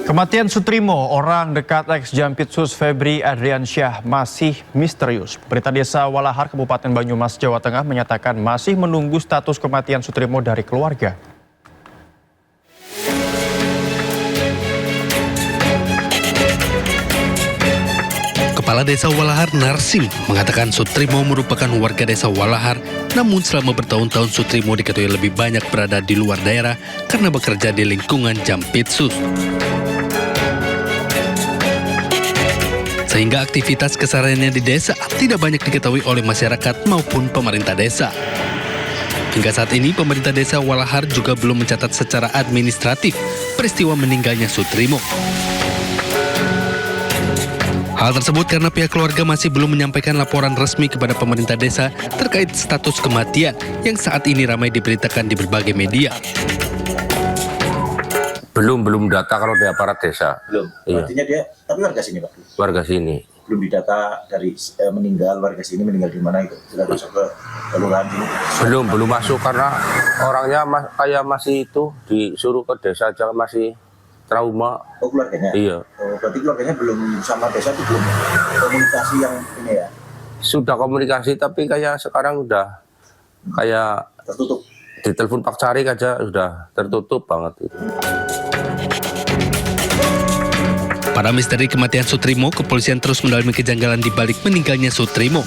Kematian Sutrimo, orang dekat ex-Jampitsus Febri Adriansyah, masih misterius. Pemerintah Desa Walahar, Kabupaten Banyumas, Jawa Tengah menyatakan masih menunggu status kematian Sutrimo dari keluarga. Kepala Desa Walahar Narsim mengatakan Sutrimo merupakan warga Desa Walahar, namun selama bertahun-tahun Sutrimo diketahui lebih banyak berada di luar daerah karena bekerja di lingkungan Jampitsus. Sehingga aktivitas kesehariannya di desa tidak banyak diketahui oleh masyarakat maupun pemerintah desa. Hingga saat ini pemerintah Desa Walahar juga belum mencatat secara administratif peristiwa meninggalnya Sutrimo. Hal tersebut karena pihak keluarga masih belum menyampaikan laporan resmi kepada pemerintah desa terkait status kematian yang saat ini ramai diberitakan di berbagai media. Belum data kalau di aparat desa. Belum. Iya. Artinya dia tapi warga sini, Pak. Warga sini. Belum didata dari meninggal warga sini meninggal di mana itu. Sudah masuk ke kelurahan sini. Belum masuk karena orangnya kayak masih itu disuruh ke desa aja masih trauma. Oh, keluarganya? Iya. Oh, berarti keluarganya belum sama desa itu belum komunikasi yang ini ya? Sudah komunikasi tapi kayak sekarang udah kayak Tertutup. di telepon Pak Carik aja udah tertutup banget itu. Pada misteri kematian Sutrimo, kepolisian terus mendalami kejanggalan di balik meninggalnya Sutrimo.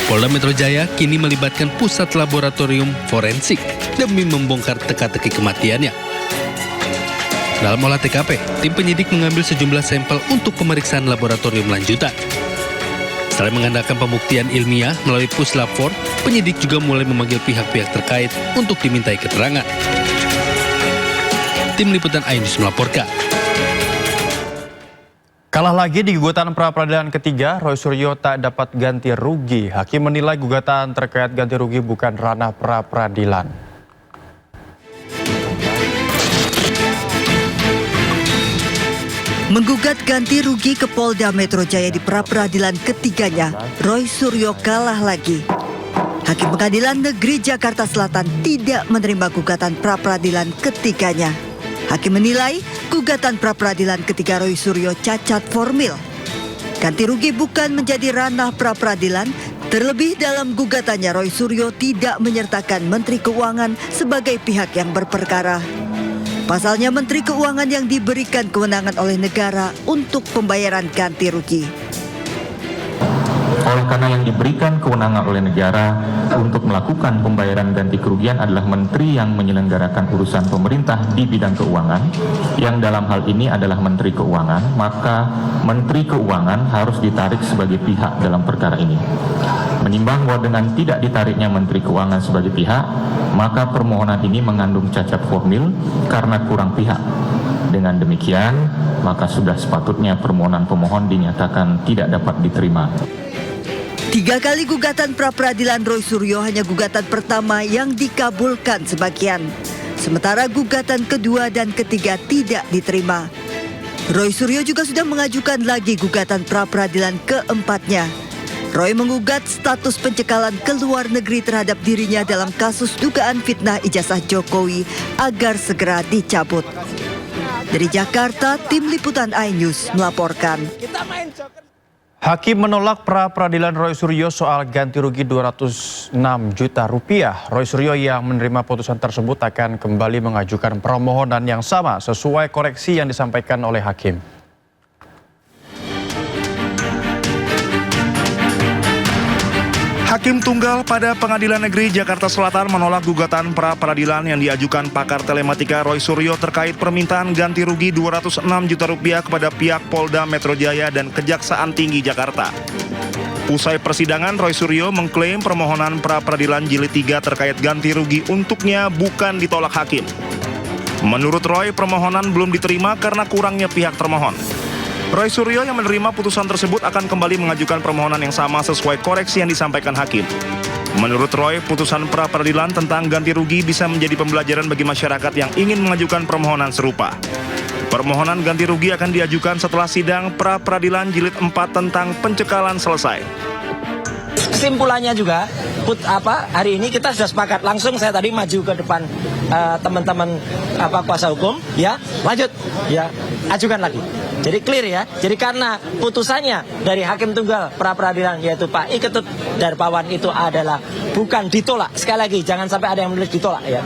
Polda Metro Jaya kini melibatkan pusat laboratorium forensik demi membongkar teka-teki kematiannya. Dalam olah TKP, tim penyidik mengambil sejumlah sampel untuk pemeriksaan laboratorium lanjutan. Selain mengandalkan pembuktian ilmiah melalui Puslap 4, penyidik juga mulai memanggil pihak-pihak terkait untuk dimintai keterangan. Tim Liputan iNews melaporkan. Kalah lagi di gugatan pra-peradilan ketiga, Roy Suryo tak dapat ganti rugi. Hakim menilai gugatan terkait ganti rugi bukan ranah pra-peradilan. Menggugat ganti rugi ke Polda Metro Jaya di pra-peradilan ketiganya, Roy Suryo kalah lagi. Hakim Pengadilan Negeri Jakarta Selatan tidak menerima gugatan pra-peradilan ketiganya. Hakim menilai gugatan pra-peradilan ketiga Roy Suryo cacat formil. Ganti rugi bukan menjadi ranah pra-peradilan, terlebih dalam gugatannya Roy Suryo tidak menyertakan Menteri Keuangan sebagai pihak yang berperkara. Pasalnya Menteri Keuangan yang diberikan kewenangan oleh negara untuk pembayaran ganti rugi. Oleh karena yang diberikan kewenangan oleh negara untuk melakukan pembayaran ganti kerugian adalah menteri yang menyelenggarakan urusan pemerintah di bidang keuangan, yang dalam hal ini adalah Menteri Keuangan, maka Menteri Keuangan harus ditarik sebagai pihak dalam perkara ini. Menimbang bahwa dengan tidak ditariknya Menteri Keuangan sebagai pihak, maka permohonan ini mengandung cacat formil karena kurang pihak. Dengan demikian, maka sudah sepatutnya permohonan pemohon dinyatakan tidak dapat diterima. 3 kali gugatan pra-peradilan Roy Suryo hanya gugatan pertama yang dikabulkan sebagian. Sementara gugatan kedua dan ketiga tidak diterima. Roy Suryo juga sudah mengajukan lagi gugatan pra-peradilan keempatnya. Roy menggugat status pencekalan ke luar negeri terhadap dirinya dalam kasus dugaan fitnah ijazah Jokowi agar segera dicabut. Dari Jakarta, Tim Liputan iNews melaporkan. Hakim menolak pra-peradilan Roy Suryo soal ganti rugi 206 juta rupiah. Roy Suryo yang menerima putusan tersebut akan kembali mengajukan permohonan yang sama sesuai koreksi yang disampaikan oleh hakim. Hakim Tunggal pada Pengadilan Negeri Jakarta Selatan menolak gugatan pra-peradilan yang diajukan pakar telematika Roy Suryo terkait permintaan ganti rugi 206 juta rupiah kepada pihak Polda Metro Jaya dan Kejaksaan Tinggi Jakarta. Usai persidangan, Roy Suryo mengklaim permohonan pra-peradilan jilid 3 terkait ganti rugi untuknya bukan ditolak hakim. Menurut Roy, permohonan belum diterima karena kurangnya pihak termohon. Roy Suryo yang menerima putusan tersebut akan kembali mengajukan permohonan yang sama sesuai koreksi yang disampaikan hakim. Menurut Roy, putusan pra-peradilan tentang ganti rugi bisa menjadi pembelajaran bagi masyarakat yang ingin mengajukan permohonan serupa. Permohonan ganti rugi akan diajukan setelah sidang pra-peradilan jilid 4 tentang pencekalan selesai. kesimpulannya juga, hari ini kita sudah sepakat langsung. Saya tadi maju ke depan teman-teman kuasa hukum, ya lanjut, ya ajukan lagi. Jadi clear ya. Jadi karena putusannya dari Hakim Tunggal pra peradilan yaitu Pak I Ketut Darpawan itu adalah bukan ditolak. Sekali lagi jangan sampai ada yang menulis ditolak ya.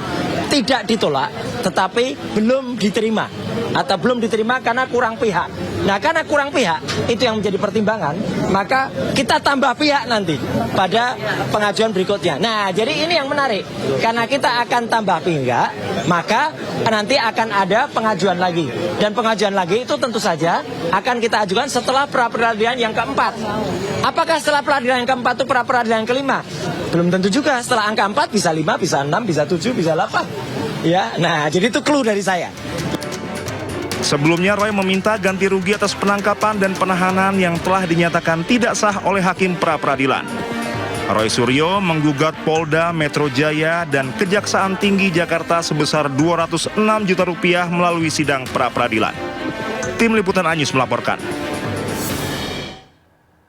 Tidak ditolak, tetapi belum diterima atau belum diterima karena kurang pihak. Nah, karena kurang pihak itu yang menjadi pertimbangan, maka kita tambah pihak nanti pada pengajuan berikutnya. Nah, jadi ini yang menarik. Karena kita akan tambah pihak, maka nanti akan ada pengajuan lagi. Dan pengajuan lagi itu tentu saja akan kita ajukan setelah pra peradilan yang keempat. Apakah setelah peradilan yang keempat itu pra peradilan yang kelima? Belum tentu juga. Setelah angka 4 bisa 5, bisa 6, bisa 7, bisa 8. Ya, nah jadi itu clue dari saya. Sebelumnya Roy meminta ganti rugi atas penangkapan dan penahanan yang telah dinyatakan tidak sah oleh Hakim pra peradilan. Roy Suryo menggugat Polda Metro Jaya dan Kejaksaan Tinggi Jakarta sebesar 206 juta rupiah melalui sidang pra peradilan. Tim Liputan Anyus melaporkan.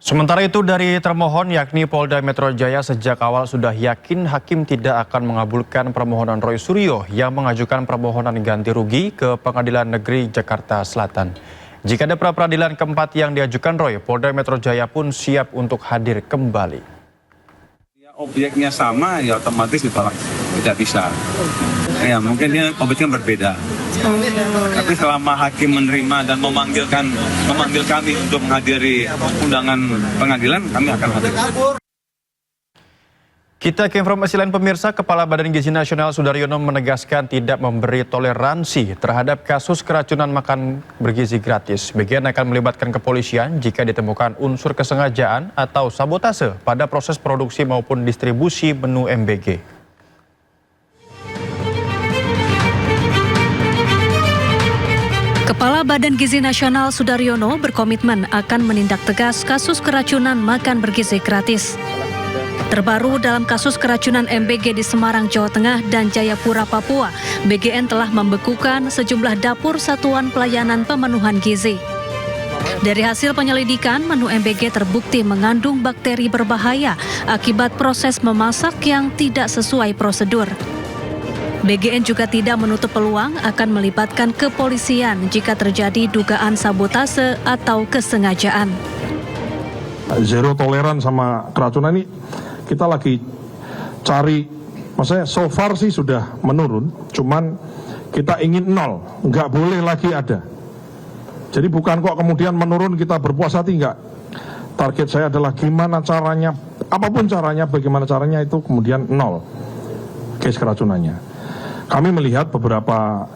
Sementara itu dari termohon yakni Polda Metro Jaya sejak awal sudah yakin hakim tidak akan mengabulkan permohonan Roy Suryo yang mengajukan permohonan ganti rugi ke Pengadilan Negeri Jakarta Selatan. Jika ada pra peradilan keempat yang diajukan Roy, Polda Metro Jaya pun siap untuk hadir kembali. Ya, objeknya sama ya otomatis ditolak, tidak bisa. Ya mungkin dia objeknya berbeda. Tapi selama hakim menerima dan memanggil kami untuk menghadiri undangan pengadilan, kami akan hadir. Kita ke informasi lain pemirsa, Kepala Badan Gizi Nasional Sudaryono menegaskan tidak memberi toleransi terhadap kasus keracunan makan bergizi gratis. BGN akan melibatkan kepolisian jika ditemukan unsur kesengajaan atau sabotase pada proses produksi maupun distribusi menu MBG. Kepala Badan Gizi Nasional Sudaryono berkomitmen akan menindak tegas kasus keracunan makan bergizi gratis. Terbaru dalam kasus keracunan MBG di Semarang, Jawa Tengah dan Jayapura, Papua, BGN telah membekukan sejumlah dapur satuan pelayanan pemenuhan gizi. Dari hasil penyelidikan, menu MBG terbukti mengandung bakteri berbahaya akibat proses memasak yang tidak sesuai prosedur. BGN juga tidak menutup peluang akan melibatkan kepolisian jika terjadi dugaan sabotase atau kesengajaan. Zero toleran sama keracunan ini kita lagi cari, maksudnya so far sih sudah menurun, cuman kita ingin nol, nggak boleh lagi ada. Jadi bukan kok kemudian menurun kita berpuas hati, enggak. Target saya adalah gimana caranya, apapun caranya, bagaimana caranya itu kemudian nol case keracunannya. Kami melihat beberapa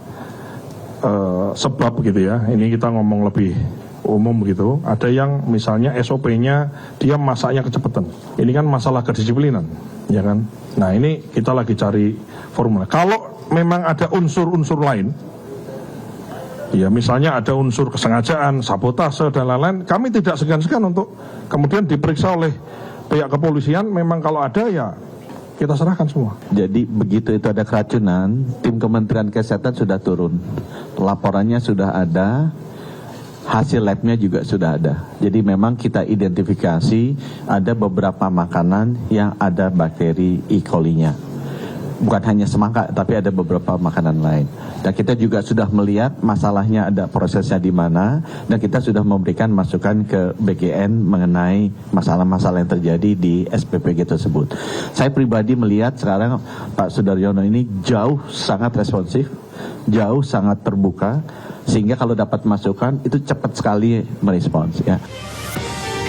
sebab gitu ya, ini kita ngomong lebih umum gitu. Ada yang misalnya SOP-nya dia masaknya kecepatan. Ini kan masalah kedisiplinan, ya kan? Nah ini kita lagi cari formula. Kalau memang ada unsur-unsur lain, ya misalnya ada unsur kesengajaan, sabotase dan lain-lain, kami tidak segan-segan untuk kemudian diperiksa oleh pihak kepolisian. Memang kalau ada ya kita serahkan semua. Jadi begitu itu ada keracunan, tim Kementerian Kesehatan sudah turun. Laporannya sudah ada, hasil labnya juga sudah ada. Jadi memang kita identifikasi ada beberapa makanan yang ada bakteri E. coli-nya. Bukan hanya semangka, tapi ada beberapa makanan lain. Dan kita juga sudah melihat masalahnya ada prosesnya di mana, dan kita sudah memberikan masukan ke BGN mengenai masalah-masalah yang terjadi di SPPG tersebut. Saya pribadi melihat sekarang Pak Sudaryono ini jauh sangat responsif, jauh sangat terbuka, sehingga kalau dapat masukan itu cepat sekali merespons ya.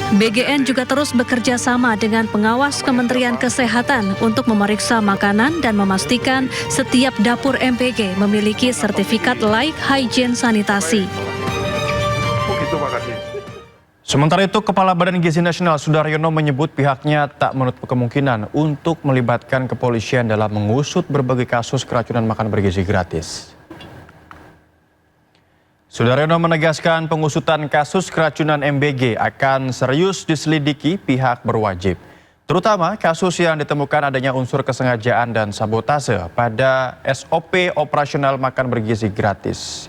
BGN juga terus bekerja sama dengan pengawas Kementerian Kesehatan untuk memeriksa makanan dan memastikan setiap dapur MBG memiliki sertifikat layak hygiene sanitasi. Sementara itu, Kepala Badan Gizi Nasional Sudaryono menyebut pihaknya tak menutup kemungkinan untuk melibatkan kepolisian dalam mengusut berbagai kasus keracunan makan bergizi gratis. Sudaryono menegaskan pengusutan kasus keracunan MBG akan serius diselidiki pihak berwajib, terutama kasus yang ditemukan adanya unsur kesengajaan dan sabotase pada SOP operasional makan bergizi gratis.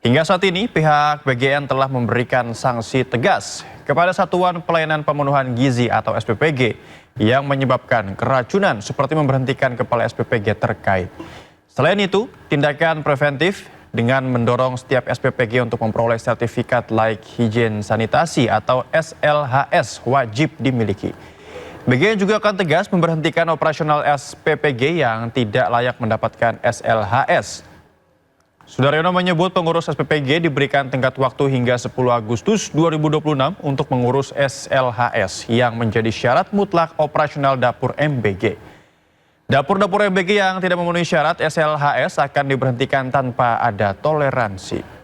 Hingga saat ini pihak BGN telah memberikan sanksi tegas kepada Satuan Pelayanan Pemenuhan Gizi atau SPPG yang menyebabkan keracunan seperti memberhentikan kepala SPPG terkait. Selain itu, tindakan preventif dengan mendorong setiap SPPG untuk memperoleh sertifikat layak higien sanitasi atau SLHS wajib dimiliki. BGN juga akan tegas memberhentikan operasional SPPG yang tidak layak mendapatkan SLHS. Sudaryono menyebut pengurus SPPG diberikan tenggat waktu hingga 10 Agustus 2026 untuk mengurus SLHS yang menjadi syarat mutlak operasional dapur MBG. Dapur-dapur MBG yang tidak memenuhi syarat SLHS akan diberhentikan tanpa ada toleransi.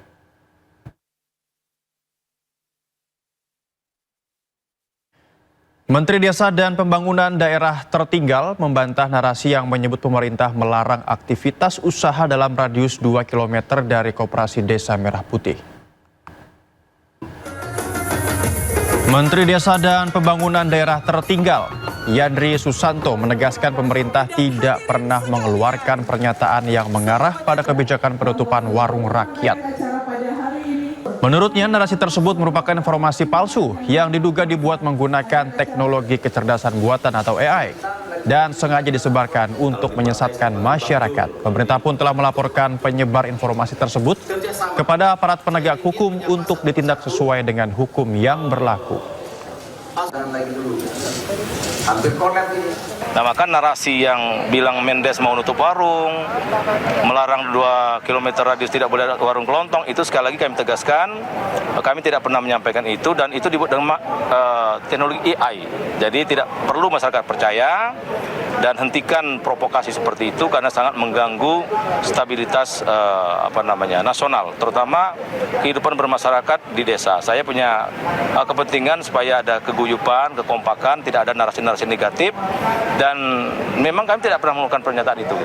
Menteri Desa dan Pembangunan Daerah Tertinggal membantah narasi yang menyebut pemerintah melarang aktivitas usaha dalam radius 2 km dari Koperasi Desa Merah Putih. Menteri Desa dan Pembangunan Daerah Tertinggal, Yandri Susanto, menegaskan pemerintah tidak pernah mengeluarkan pernyataan yang mengarah pada kebijakan penutupan warung rakyat. Menurutnya, narasi tersebut merupakan informasi palsu yang diduga dibuat menggunakan teknologi kecerdasan buatan atau AI dan sengaja disebarkan untuk menyesatkan masyarakat. Pemerintah pun telah melaporkan penyebar informasi tersebut kepada aparat penegak hukum untuk ditindak sesuai dengan hukum yang berlaku. Nah, maka narasi yang bilang Mendes mau nutup warung, melarang 2 km radius tidak boleh warung kelontong, itu sekali lagi kami tegaskan, kami tidak pernah menyampaikan itu dan itu dibuat dengan teknologi AI. Jadi tidak perlu masyarakat percaya dan hentikan provokasi seperti itu karena sangat mengganggu stabilitas nasional, terutama kehidupan bermasyarakat di desa. Saya punya kepentingan supaya ada keguyupan, kekompakan, tidak ada narasi-narasi negatif, dan memang kami tidak pernah melakukan pernyataan itu.